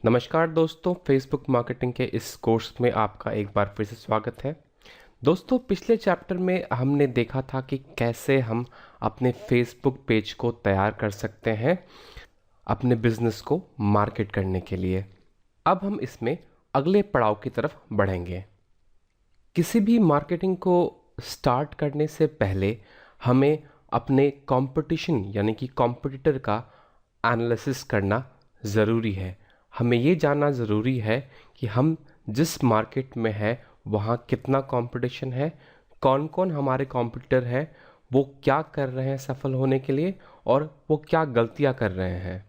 नमस्कार दोस्तों, Facebook marketing के इस कोर्स में आपका एक बार फिर से स्वागत है। दोस्तों, पिछले चैप्टर में हमने देखा था कि कैसे हम अपने फेसबुक पेज को तैयार कर सकते हैं अपने बिजनेस को मार्केट करने के लिए। अब हम इसमें अगले पड़ाव की तरफ बढ़ेंगे। किसी भी मार्केटिंग को स्टार्ट करने से पहले हमें अपने कंपटीशन यानी कि कॉम्पिटिटर का एनालिसिस करना ज़रूरी है। हमें ये जानना ज़रूरी है कि हम जिस मार्केट में है वहाँ कितना कंपटीशन है, कौन कौन हमारे कॉम्पिटिटर हैं, वो क्या कर रहे हैं सफल होने के लिए और वो क्या गलतियाँ कर रहे हैं।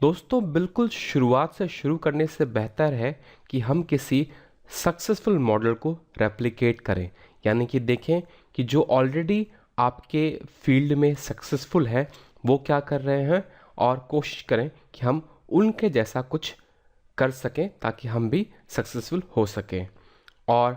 दोस्तों, बिल्कुल शुरुआत से शुरू करने से बेहतर है कि हम किसी सक्सेसफुल मॉडल को रेप्लिकेट करें, यानी कि देखें कि जो ऑलरेडी आपके फील्ड में सक्सेसफुल है वो क्या कर रहे हैं और कोशिश करें कि हम उनके जैसा कुछ कर सकें ताकि हम भी सक्सेसफुल हो सकें। और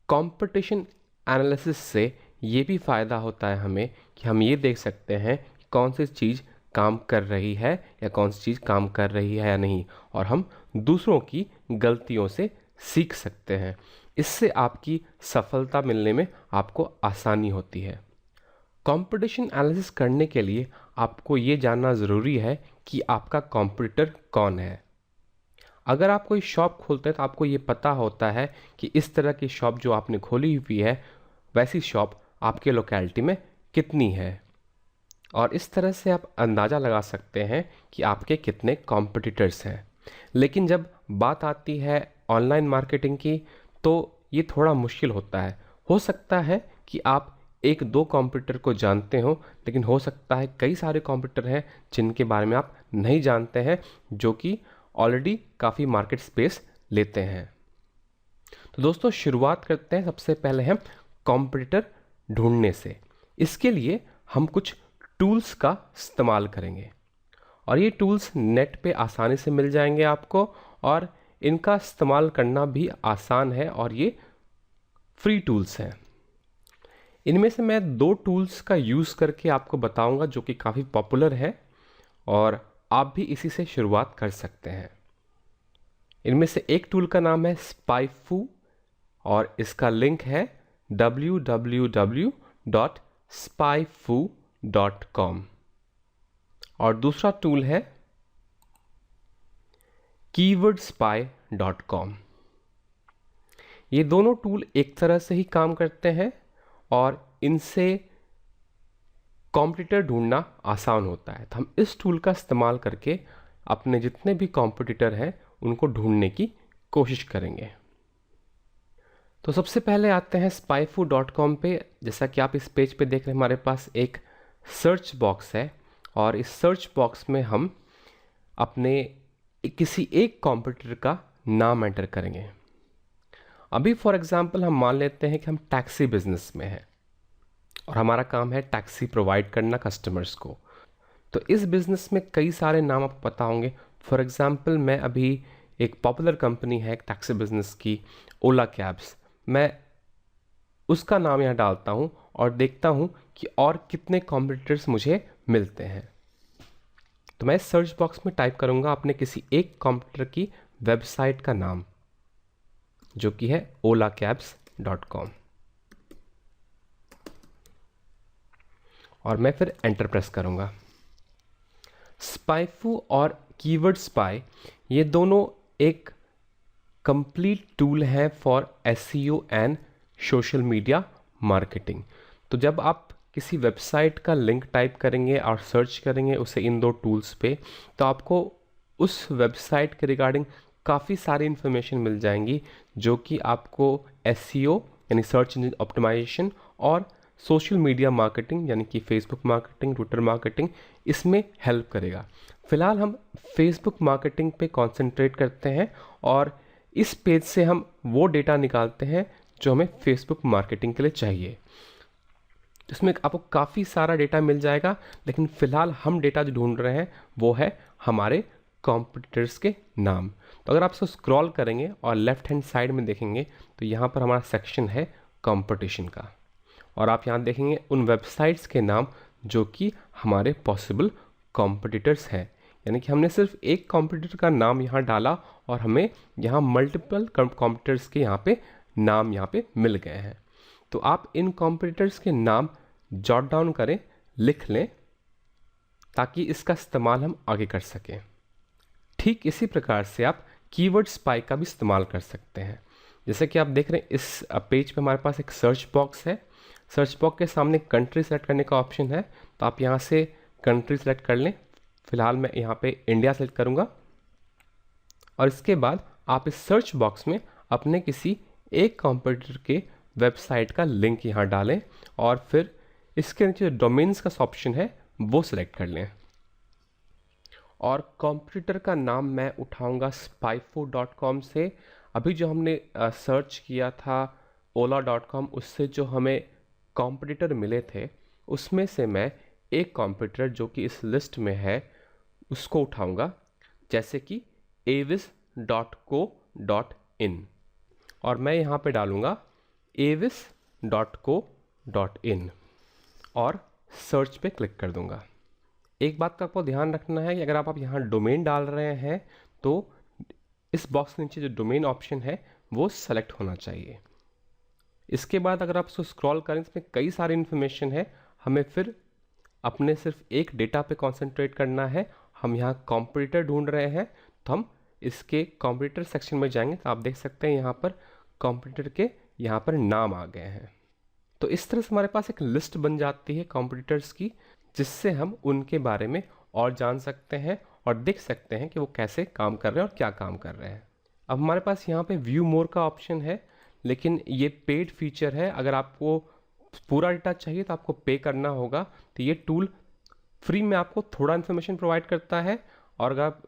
कंपटीशन एनालिसिस से ये भी फ़ायदा होता है हमें कि हम ये देख सकते हैं कि कौन सी चीज़ काम कर रही है या कौन सी चीज़ काम कर रही है या नहीं, और हम दूसरों की गलतियों से सीख सकते हैं। इससे आपकी सफलता मिलने में आपको आसानी होती है। कंपटीशन एनालिसिस करने के लिए आपको ये जानना ज़रूरी है कि आपका कॉम्पिटिटर कौन है। अगर आप कोई शॉप खोलते हैं तो आपको ये पता होता है कि इस तरह की शॉप जो आपने खोली हुई है वैसी शॉप आपके लोकेलिटी में कितनी है, और इस तरह से आप अंदाज़ा लगा सकते हैं कि आपके कितने कॉम्पिटिटर्स हैं। लेकिन जब बात आती है ऑनलाइन मार्केटिंग की तो ये थोड़ा मुश्किल होता है। हो सकता है कि आप एक दो कॉम्पिटिटर को जानते हो, लेकिन हो सकता है कई सारे कॉम्पिटिटर हैं जिनके बारे में आप नहीं जानते हैं, जो कि ऑलरेडी काफ़ी मार्केट स्पेस लेते हैं। तो दोस्तों, शुरुआत करते हैं सबसे पहले हम कॉम्पिटिटर ढूंढने से। इसके लिए हम कुछ टूल्स का इस्तेमाल करेंगे, और ये टूल्स नेट पे आसानी से मिल जाएंगे आपको, और इनका इस्तेमाल करना भी आसान है और ये फ्री टूल्स हैं। इनमें से मैं दो टूल्स का यूज़ करके आपको बताऊंगा जो कि काफ़ी पॉपुलर है, और आप भी इसी से शुरुआत कर सकते हैं। इनमें से एक टूल का नाम है स्पाइफू, और इसका लिंक है www.spyfu.com, और दूसरा टूल है keywordspy.com। ये दोनों टूल एक तरह से ही काम करते हैं और इनसे कॉम्पिटिटर ढूंढना आसान होता है। तो हम इस टूल का इस्तेमाल करके अपने जितने भी कॉम्पिटिटर हैं उनको ढूंढने की कोशिश करेंगे। तो सबसे पहले आते हैं spyfu.com पे। जैसा कि आप इस पेज पे देख रहे हैं, हमारे पास एक सर्च बॉक्स है, और इस सर्च बॉक्स में हम अपने किसी एक कॉम्पिटिटर का नाम एंटर करेंगे। अभी फॉर एग्जांपल हम मान लेते हैं कि हम टैक्सी बिजनेस में हैं और हमारा काम है टैक्सी प्रोवाइड करना कस्टमर्स को। तो इस बिज़नेस में कई सारे नाम आपको पता होंगे। फॉर एग्जांपल, मैं अभी एक पॉपुलर कंपनी है टैक्सी बिजनेस की, ओला कैब्स, मैं उसका नाम यहाँ डालता हूँ और देखता हूँ कि और कितने कॉम्पिटिटर्स मुझे मिलते हैं। तो मैं सर्च बॉक्स में टाइप करूँगा अपने किसी एक कॉम्पिटिटर की वेबसाइट का नाम, जो कि है olacabs.com, और मैं फिर एंटर प्रेस करूँगा। स्पाइफू और कीवर्ड स्पाई ये दोनों एक कंप्लीट टूल है for SEO and social media marketing. तो जब आप किसी वेबसाइट का लिंक टाइप करेंगे और सर्च करेंगे उसे इन दो टूल्स पे, तो आपको उस वेबसाइट के रिगार्डिंग काफ़ी सारी इन्फॉर्मेशन मिल जाएंगी, जो कि आपको एसईओ यानी सर्च इंजन ऑप्टिमाइजेशन और सोशल मीडिया मार्केटिंग यानी कि फेसबुक मार्केटिंग, ट्विटर मार्केटिंग, इसमें हेल्प करेगा। फिलहाल हम फेसबुक मार्केटिंग पे कंसंट्रेट करते हैं, और इस पेज से हम वो डेटा निकालते हैं जो हमें फेसबुक मार्केटिंग के लिए चाहिए। इसमें आपको काफ़ी सारा डेटा मिल जाएगा, लेकिन फ़िलहाल हम डेटा जो ढूंढ रहे हैं वो है हमारे कॉम्पिटिटर्स के नाम। तो अगर आप इसको स्क्रॉल करेंगे और लेफ्ट हैंड साइड में देखेंगे तो यहाँ पर हमारा सेक्शन है कंपटीशन का, और आप यहाँ देखेंगे उन वेबसाइट्स के नाम जो कि हमारे पॉसिबल कॉम्पिटिटर्स हैं। यानी कि हमने सिर्फ एक कंप्यूटर का नाम यहाँ डाला और हमें यहाँ मल्टीपल कंप्यूटर्स के यहाँ पे नाम यहाँ पे मिल गए हैं। तो आप इन कंप्यूटर्स के नाम जॉट डाउन करें, लिख लें, ताकि इसका इस्तेमाल हम आगे कर सकें। ठीक इसी प्रकार से आप कीवर्ड स्पाई का भी इस्तेमाल कर सकते हैं। जैसे कि आप देख रहे हैं इस पेज पे हमारे पास एक सर्च बॉक्स है। सर्च बॉक्स के सामने कंट्री सेलेक्ट करने का ऑप्शन है, तो आप यहाँ से कंट्री सेलेक्ट कर लें। फिलहाल मैं यहाँ पे इंडिया सेलेक्ट करूँगा और इसके बाद आप इस सर्च बॉक्स में अपने किसी एक कंप्यूटर के वेबसाइट का लिंक यहाँ डालें और फिर इसके नीचे जो डोमेन्स का ऑप्शन है वो सिलेक्ट कर लें। और कंप्यूटर का नाम मैं उठाऊंगा spyfo.com से। अभी जो हमने सर्च किया था ola.com, उससे जो हमें कंप्यूटर मिले थे उसमें से मैं एक कंप्यूटर जो कि इस लिस्ट में है उसको उठाऊंगा, जैसे कि avis.co.in, और मैं यहाँ पे डालूंगा avis.co.in और सर्च पे क्लिक कर दूंगा। एक बात का आपको ध्यान रखना है कि अगर आप यहाँ डोमेन डाल रहे हैं तो इस बॉक्स के नीचे जो डोमेन ऑप्शन है वो सेलेक्ट होना चाहिए। इसके बाद अगर आप इसको स्क्रॉल करें, इसमें कई सारी इन्फॉर्मेशन है, हमें फिर अपने सिर्फ एक डेटा पे कंसंट्रेट करना है। हम यहाँ कंप्यूटर ढूंढ रहे हैं, तो हम इसके कंप्यूटर सेक्शन में जाएंगे तो आप देख सकते हैं यहाँ पर कंप्यूटर के यहाँ पर नाम आ गए हैं। तो इस तरह से हमारे पास एक लिस्ट बन जाती है कंप्यूटर्स की, जिससे हम उनके बारे में और जान सकते हैं और देख सकते हैं कि वो कैसे काम कर रहे हैं और क्या काम कर रहे हैं। अब हमारे पास यहाँ पे व्यू मोर का ऑप्शन है, लेकिन ये पेड फीचर है। अगर आपको पूरा डेटा चाहिए तो आपको पे करना होगा। तो ये टूल फ्री में आपको थोड़ा इन्फॉर्मेशन प्रोवाइड करता है, और अगर आप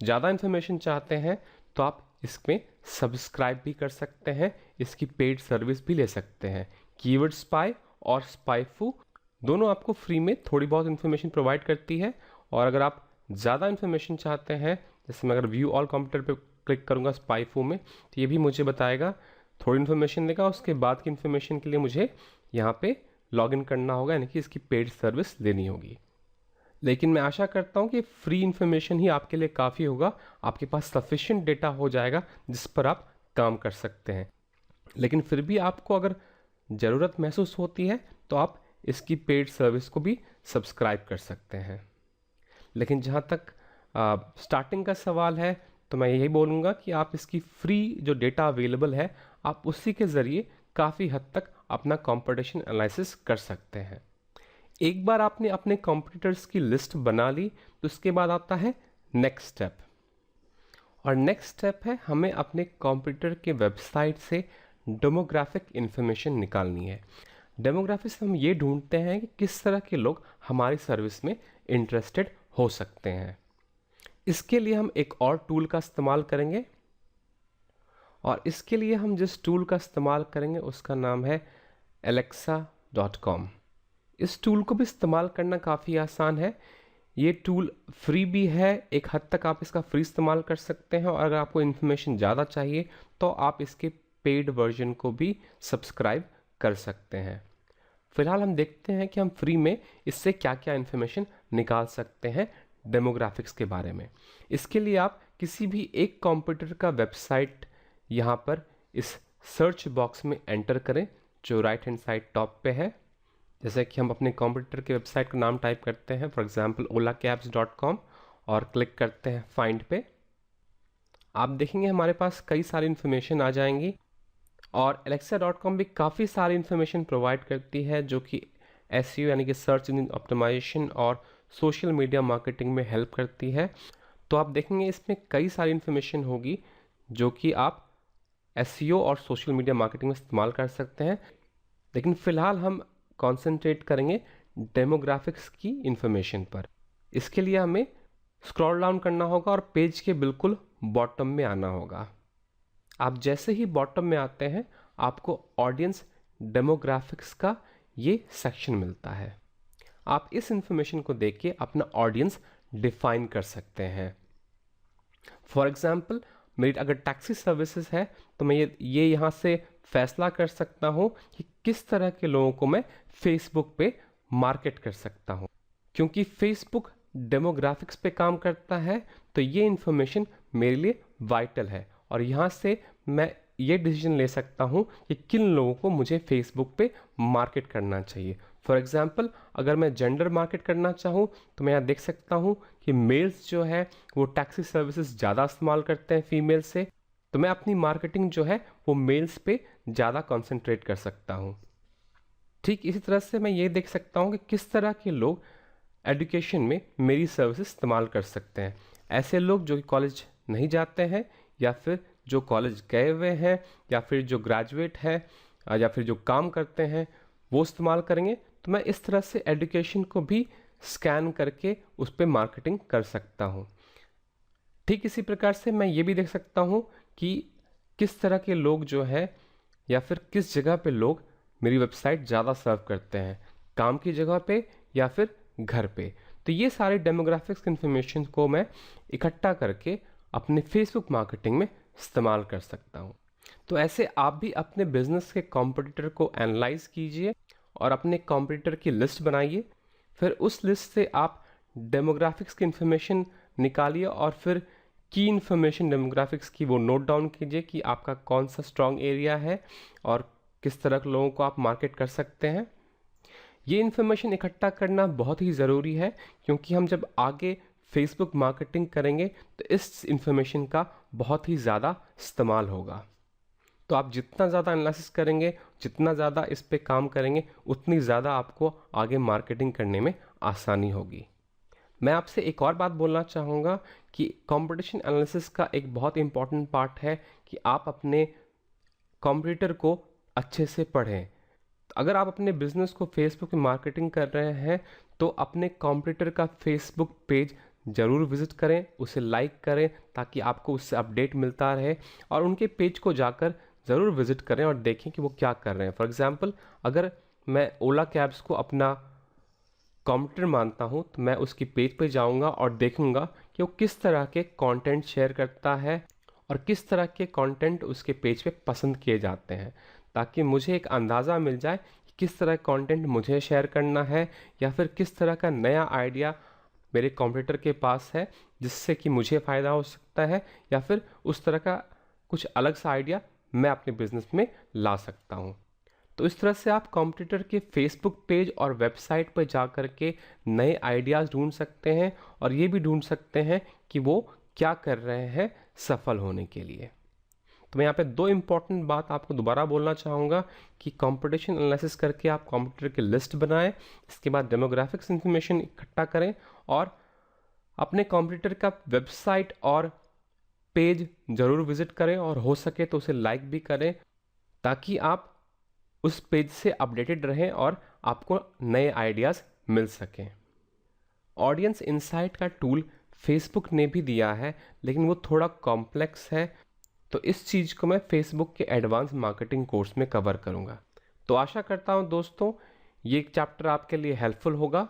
ज़्यादा इन्फॉर्मेशन चाहते हैं तो आप इसमें सब्सक्राइब भी कर सकते हैं, इसकी पेड सर्विस भी ले सकते हैं। कीवर्ड स्पाई और स्पाईफू दोनों आपको फ्री में थोड़ी बहुत इन्फॉर्मेशन प्रोवाइड करती है, और अगर आप ज़्यादा इन्फॉर्मेशन चाहते हैं, जैसे मैं अगर व्यू ऑल कंप्यूटर पे क्लिक करूँगा स्पाईफू में, तो ये भी मुझे बताएगा, थोड़ी इन्फॉर्मेशन देगा, उसके बाद की इन्फॉर्मेशन के लिए मुझे यहाँ पे लॉगिन करना होगा, यानी कि इसकी पेड सर्विस लेनी होगी। लेकिन मैं आशा करता हूँ कि फ्री इन्फॉर्मेशन ही आपके लिए काफ़ी होगा, आपके पास सफिशिएंट डेटा हो जाएगा जिस पर आप काम कर सकते हैं। लेकिन फिर भी आपको अगर ज़रूरत महसूस होती है तो आप इसकी पेड सर्विस को भी सब्सक्राइब कर सकते हैं। लेकिन जहाँ तक स्टार्टिंग का सवाल है, तो मैं यही बोलूँगा कि आप इसकी फ्री जो डेटा अवेलेबल है, आप उसी के ज़रिए काफ़ी हद तक अपना कंपटीशन एनालिसिस कर सकते हैं। एक बार आपने अपने कंप्यूटर्स की लिस्ट बना ली, तो उसके बाद आता है नेक्स्ट स्टेप, और नेक्स्ट स्टेप है हमें अपने कंप्यूटर के वेबसाइट से डेमोग्राफिक इन्फॉर्मेशन निकालनी है। डेमोग्राफिक्स हम ये ढूंढते हैं कि किस तरह के लोग हमारी सर्विस में इंटरेस्टेड हो सकते हैं। इसके लिए हम एक और टूल का इस्तेमाल करेंगे, और इसके लिए हम जिस टूल का इस्तेमाल करेंगे उसका नाम है alexa.com। इस टूल को भी इस्तेमाल करना काफ़ी आसान है। ये टूल फ्री भी है, एक हद तक आप इसका फ्री इस्तेमाल कर सकते हैं, और अगर आपको इन्फॉर्मेशन ज़्यादा चाहिए तो आप इसके पेड वर्जन को भी सब्सक्राइब कर सकते हैं। फिलहाल हम देखते हैं कि हम फ्री में इससे क्या क्या इन्फॉर्मेशन निकाल सकते हैं डेमोग्राफिक्स के बारे में। इसके लिए आप किसी भी एक कंप्यूटर का वेबसाइट यहाँ पर इस सर्च बॉक्स में एंटर करें, जो राइट हैंड साइड टॉप पे है। जैसे कि हम अपने कंप्यूटर के वेबसाइट का नाम टाइप करते हैं, फॉर एग्जांपल olacabs.com, और क्लिक करते हैं फाइंड पे। आप देखेंगे हमारे पास कई सारी इन्फॉर्मेशन आ जाएंगी, और alexa.com भी काफ़ी सारी इन्फॉर्मेशन प्रोवाइड करती है जो कि SEO यानी कि सर्च इंजन ऑप्टिमाइजेशन और सोशल मीडिया मार्केटिंग में हेल्प करती है। तो आप देखेंगे इसमें कई सारी इन्फॉर्मेशन होगी जो कि आप SEO और सोशल मीडिया मार्केटिंग में इस्तेमाल कर सकते हैं। लेकिन फ़िलहाल हम कॉन्सेंट्रेट करेंगे डेमोग्राफिक्स की इन्फॉर्मेशन पर। इसके लिए हमें स्क्रॉल डाउन करना होगा और पेज के बिल्कुल बॉटम में आना होगा। आप जैसे ही बॉटम में आते हैं, आपको ऑडियंस डेमोग्राफिक्स का ये सेक्शन मिलता है। आप इस इंफॉर्मेशन को देख के अपना ऑडियंस डिफाइन कर सकते हैं। फॉर एग्जाम्पल, मेरी अगर टैक्सी सर्विसेज है तो मैं ये यहाँ से फैसला कर सकता हूँ कि किस तरह के लोगों को मैं फेसबुक पे मार्केट कर सकता हूँ, क्योंकि फेसबुक डेमोग्राफिक्स पे काम करता है, तो ये इन्फॉर्मेशन मेरे लिए वाइटल है और यहाँ से मैं ये डिसीजन ले सकता हूँ कि किन लोगों को मुझे फेसबुक पे मार्केट करना चाहिए। फॉर एग्जांपल, अगर मैं जेंडर मार्केट करना चाहूँ तो मैं यहाँ देख सकता हूँ कि मेल्स जो है वो टैक्सी सर्विसेज ज़्यादा इस्तेमाल करते हैं फीमेल से, तो मैं अपनी मार्केटिंग जो है वो मेल्स पे ज़्यादा कॉन्सेंट्रेट कर सकता हूँ। ठीक इसी तरह से मैं ये देख सकता हूँ कि किस तरह के लोग एजुकेशन में मेरी सर्विस इस्तेमाल कर सकते हैं। ऐसे लोग जो कि कॉलेज नहीं जाते हैं, या फिर जो कॉलेज गए हुए हैं, या फिर जो ग्रेजुएट है, या फिर जो काम करते हैं वो इस्तेमाल करेंगे। तो मैं इस तरह से एजुकेशन को भी स्कैन करके उस पर मार्केटिंग कर सकता हूँ। ठीक इसी प्रकार से मैं ये भी देख सकता हूँ कि किस तरह के लोग जो है या फिर किस जगह पे लोग मेरी वेबसाइट ज़्यादा सर्व करते हैं, काम की जगह पे या फिर घर पे। तो ये सारे डेमोग्राफिक्स इन्फॉर्मेशन को मैं इकट्ठा करके अपने फेसबुक मार्केटिंग में इस्तेमाल कर सकता हूँ। तो ऐसे आप भी अपने बिजनेस के कॉम्पिटिटर को एनालाइज कीजिए और अपने कॉम्पिटिटर की लिस्ट बनाइए। फिर उस लिस्ट से आप डेमोग्राफिक्स की इन्फॉर्मेशन निकालिए और फिर की इन्फॉर्मेशन डेमोग्राफिक्स की वो नोट डाउन कीजिए कि आपका कौन सा स्ट्रॉन्ग एरिया है और किस तरह के लोगों को आप मार्केट कर सकते हैं। ये इन्फॉर्मेशन इकट्ठा करना बहुत ही ज़रूरी है, क्योंकि हम जब आगे फेसबुक मार्केटिंग करेंगे तो इस इन्फॉर्मेशन का बहुत ही ज़्यादा इस्तेमाल होगा। तो आप जितना ज़्यादा एनालिसिस करेंगे, जितना ज़्यादा इस पे काम करेंगे, उतनी ज़्यादा आपको आगे मार्केटिंग करने में आसानी होगी। मैं आपसे एक और बात बोलना चाहूँगा कि कंपटीशन एनालिसिस का एक बहुत इंपॉर्टेंट पार्ट है कि आप अपने कॉम्पिटिटर को अच्छे से पढ़ें। अगर आप अपने बिजनेस को फेसबुक में मार्केटिंग कर रहे हैं तो अपने कॉम्पिटिटर का फेसबुक पेज ज़रूर विजिट करें, उसे लाइक करें ताकि आपको उससे अपडेट मिलता रहे, और उनके पेज को जाकर ज़रूर विजिट करें और देखें कि वो क्या कर रहे हैं। फॉर एग्जांपल, अगर मैं ओला कैब्स को अपना कॉम्पिटिटर मानता हूँ तो मैं उसकी पेज पे जाऊँगा और देखूँगा कि वो किस तरह के कंटेंट शेयर करता है और किस तरह के कंटेंट उसके पेज पे पसंद किए जाते हैं, ताकि मुझे एक अंदाज़ा मिल जाए कि किस तरह का कंटेंट मुझे शेयर करना है या फिर किस तरह का नया आइडिया मेरे कॉम्पिटिटर के पास है जिससे कि मुझे फ़ायदा हो सकता है, या फिर उस तरह का कुछ अलग सा आइडिया मैं अपने बिजनेस में ला सकता हूँ। तो इस तरह से आप कॉम्पिटिटर के फेसबुक पेज और वेबसाइट पर जा कर के नए आइडियाज़ ढूंढ सकते हैं और ये भी ढूंढ सकते हैं कि वो क्या कर रहे हैं सफल होने के लिए। तो मैं यहाँ पे दो इम्पॉर्टेंट बात आपको दोबारा बोलना चाहूँगा कि कंपटीशन एनालिसिस करके आप कॉम्पिटिटर की लिस्ट बनाएं, इसके बाद डेमोग्राफिक्स इंफॉर्मेशन इकट्ठा करें और अपने कॉम्पिटिटर का वेबसाइट और पेज ज़रूर विजिट करें और हो सके तो उसे लाइक भी करें, ताकि आप उस पेज से अपडेटेड रहें और आपको नए आइडियाज़ मिल सकें। ऑडियंस इनसाइट का टूल फेसबुक ने भी दिया है, लेकिन वो थोड़ा कॉम्प्लेक्स है, तो इस चीज़ को मैं फेसबुक के एडवांस मार्केटिंग कोर्स में कवर करूँगा। तो आशा करता हूँ दोस्तों ये चैप्टर आपके लिए हेल्पफुल होगा।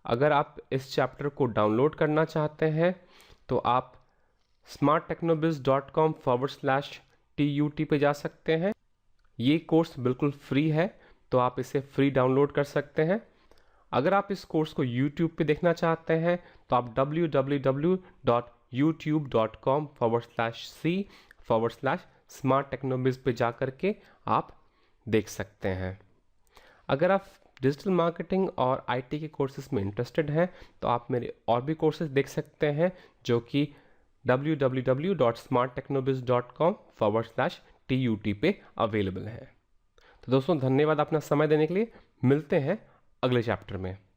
अगर आप इस चैप्टर को डाउनलोड करना चाहते हैं तो आप smarttechnobiz.com/TUT पे जा सकते हैं। ये कोर्स बिल्कुल फ्री है, तो आप इसे फ्री डाउनलोड कर सकते हैं। अगर आप इस कोर्स को YouTube पे देखना चाहते हैं तो आप www.youtube.com/c/smarttechnobiz पे जा करके आप देख सकते हैं। अगर आप डिजिटल मार्केटिंग और IT के कोर्सेज में इंटरेस्टेड हैं तो आप मेरे और भी कोर्सेज देख सकते हैं जो कि www.smarttechnobiz.com/TUT पे अवेलेबल हैं। तो दोस्तों धन्यवाद अपना समय देने के लिए। मिलते हैं अगले चैप्टर में।